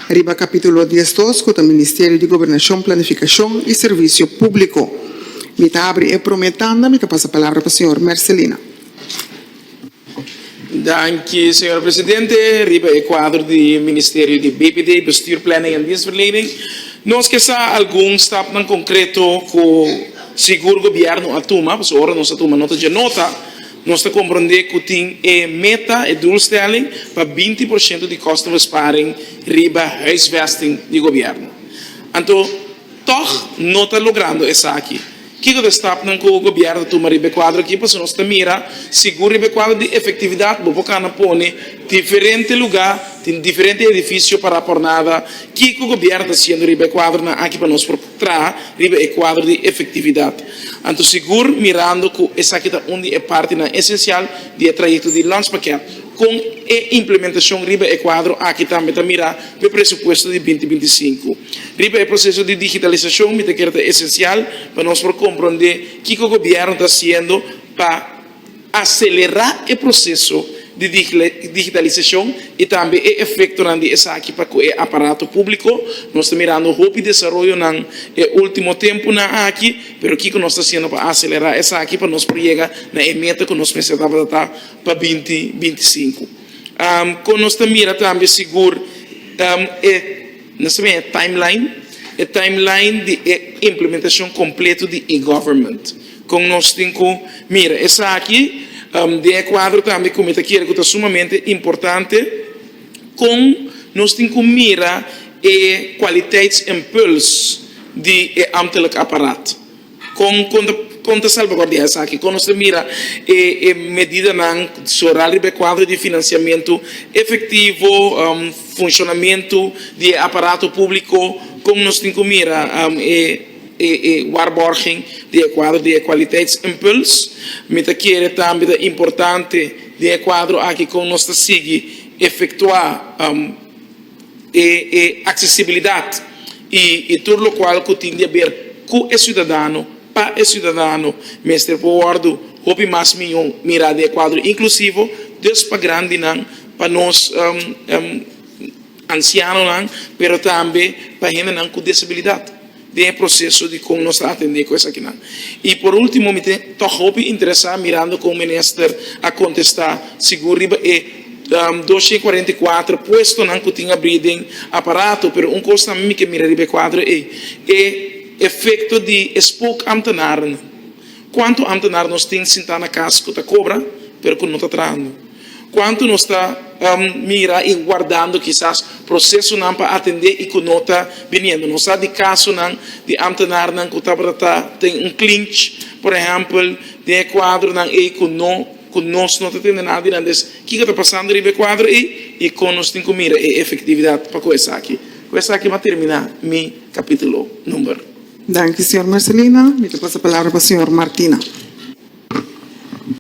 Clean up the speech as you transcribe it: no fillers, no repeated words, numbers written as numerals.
Arriba capítulo 10.2 com o Ministério de Governação, Planificação e Serviço Público. Me abre e prometendo, me passa a palavra para o senhor Marcelina. Dank senhor presidente. Riba é quadro do Ministério de BPD, Bestuur, Planning en Dienstverlening. Nós que há algum stap em concreto com seguro governo atuma, porque agora nós atuma nota de nota. Nós compreendemos que tem meta e doelstelling para 20% de kostenbesparing riba huisvesting de governo. Então, toch nota logrando essa aqui. Que que stap não com o governo toma riba quadro aqui, porque nós mira seguro riba quadro de efetividade, bo porque pone diferente lugar, tem diferente edifício para por nada. Que o governo está sendo riba quadro na aqui para nós tra riba quadro de efetividade. Então seguro mirando que essa aqui está onde é parte na essencial de trajeto de lançamento com a implementação riba quadro aqui também está mirar o presupuesto de 2025. Riba é processo de digitalização, me que é essencial para nós compreender que o governo está fazendo para acelerar o processo de digitalização e também o efeito dessa aqui para o aparato público. Nós estamos mirando o rápido desenvolvimento no último tempo aqui, mas o que nós estamos fazendo para acelerar essa aqui para nós chegar na meta que nós pensamos para 2025. Quando nós estamos mirando também seguro nós temos a timeline de implementação completa de e-government. Com nós temos mira essa aqui de quadro também como está aqui que é sumamente importante com nós temos que mira e qualiteitsimpuls de ambtelijk aparato com salvaguardia essa aqui com nós mira e medida sobre o quadro de financiamento efetivo funcionamento de aparato público com nós temos que mira waarborging de quadro de kwaliteitsimpuls. Met aqui também é importante de quadro aqui com nós seguir efetuar acessibilidade e tudo o qual que tem de ver com o cidadão para o cidadão mestre por hope mais mirar de quadro inclusivo Deus para grande para nós ancianos pero também para gente com disabilidade de processo de como nós atender com essa aqui. E por último, me estou interessado mirando como o ministro a contestar seguro e 244 puesto não que tinha breeding aparato, pero coisa também que mira riba quadro é efeito de spoke amtenar. Quanto amtenar nós tem sentado na casa que está cobra, pero que não está trando. Quanto nós está mira e guardando quizás processo não para atender e que não está vindo. Nós está de caso não de amtenar não que está tem clinch, por exemplo, de quadro não e que nós não está tendo nada não des que está passando ribe quadro e com nós tem que mira e efetividade para coisa aqui. Coisa aqui vai terminar meu capítulo número. Danke, senhor Marcelina. Me passa a palavra para o senhor Martina.